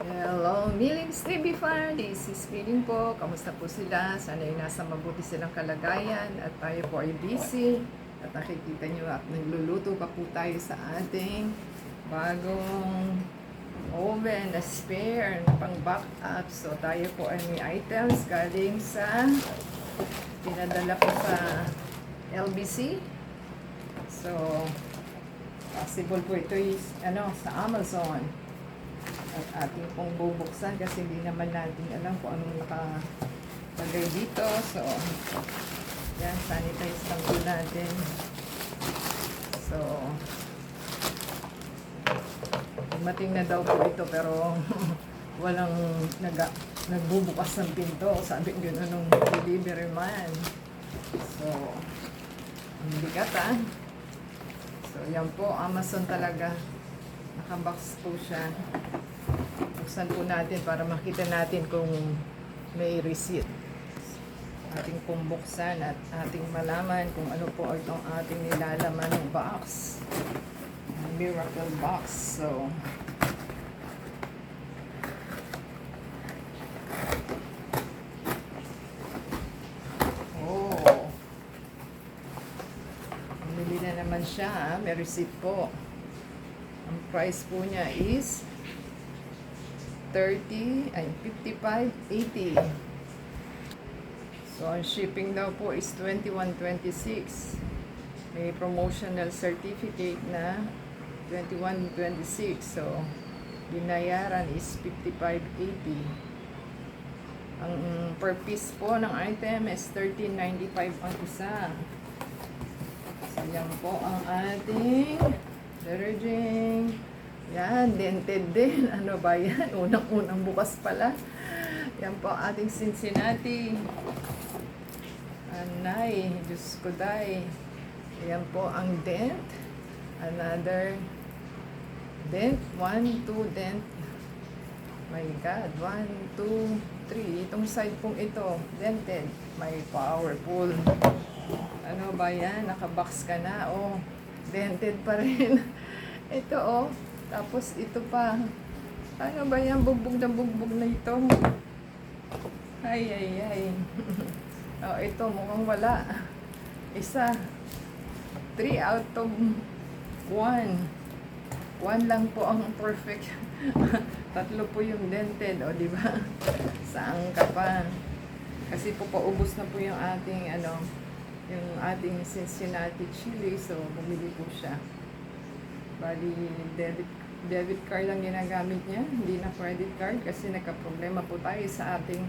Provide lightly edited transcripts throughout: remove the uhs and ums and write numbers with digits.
Hello, Millings TV Fan. This is Feeling po. Kamusta po sila? Sana ay nasa mabuti silang kalagayan at tayo po ay busy. At nakikita nyo at nagluluto pa po tayo sa ating bagong oven na spare na pang backup. So tayo po ay may items galing sa pinadala ko sa LBC. So possible po ito is sa Amazon. At ating pong bubuksan kasi hindi naman natin alam kung anong nakalagay dito. So, yan, sanitize lang po natin. So, dumating na daw po ito pero walang nagbubukas ng pinto. Sabi gano'n nung delivery man. So, ang bigat So, yan po, Amazon talaga. Nakabox po siya. Buksan po natin para makita natin kung may receipt. Ating pong buksan at ating malaman kung ano po itong ating nilalaman ng box. Miracle box. So, bili na naman siya. May receipt po. Ang price po niya is 55.80. So, ang shipping daw po is 21.26. May promotional certificate na 21.26. So, binayaran is 55.80. Ang per piece po ng item is 13.95 ang isa. So, yan po ang ating detergent. Yan, dented din. Ano ba yan? Unang-unang bukas pala. Yan po ating Cincinnati. Anay, Diyos ko day. Yan po ang dent. Another dent. 1, 2 dent. My God. 1, 2, 3. Itong side pong ito, dented. May powerful. Ano ba yan? Nakabox ka na. Oh, dented pa rin. Ito tapos ito pa. Ano ba yan? Bugbog na ito. Ay. Ito mukhang wala. Isa. 3 out of 1. 1 lang po ang perfect. 3 po yung dented. O, di ba? Saan ka pa? Kasi po paubos na po yung ating yung ating Cincinnati chili. So, bumili po siya. Bali, debit card lang ginagamit niya, hindi na credit card kasi nagka-problema po tayo sa ating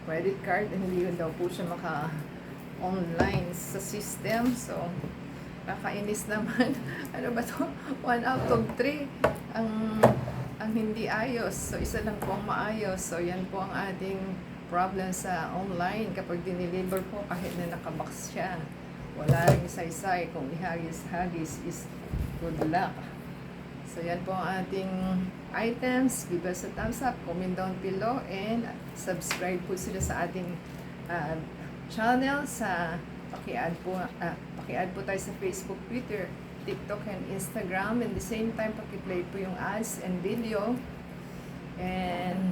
credit card. Hindi daw po siya maka-online sa system. So, nakainis naman. Ano ba to? 1 out of 3 ang hindi ayos. So, isa lang po ang maayos. So, yan po ang ating problem sa online. Kapag dineliver po, kahit na nakabox siya, wala rin saysay. Kung ihagis-hagis is good luck. So, yan po ang ating items. Give us a thumbs up, comment down below, and subscribe po sila sa ating channel. Paki-add po tayo sa Facebook, Twitter, TikTok, and Instagram. And the same time, paki-play po yung ads and video. And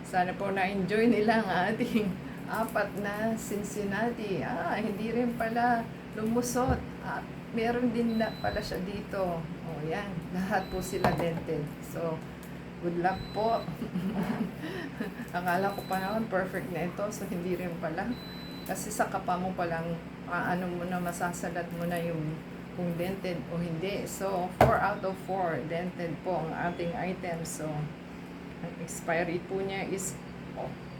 sana po na-enjoy nila ang ating 4 na Cincinnati. Hindi rin pala lumusot. Meron din na pala siya dito. Yan. Lahat po sila dented. So, good luck po. Akala ko pa naman perfect na ito. So, hindi rin pala. Kasi sa kapa mo palang masasalat mo na yung kung dented o hindi. So, 4 out of 4 dented po ang ating item. So, ang expiry po niya is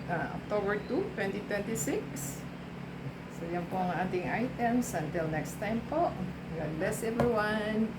October 2, 2026. So, yan po ang ating items. Until next time po. God bless everyone.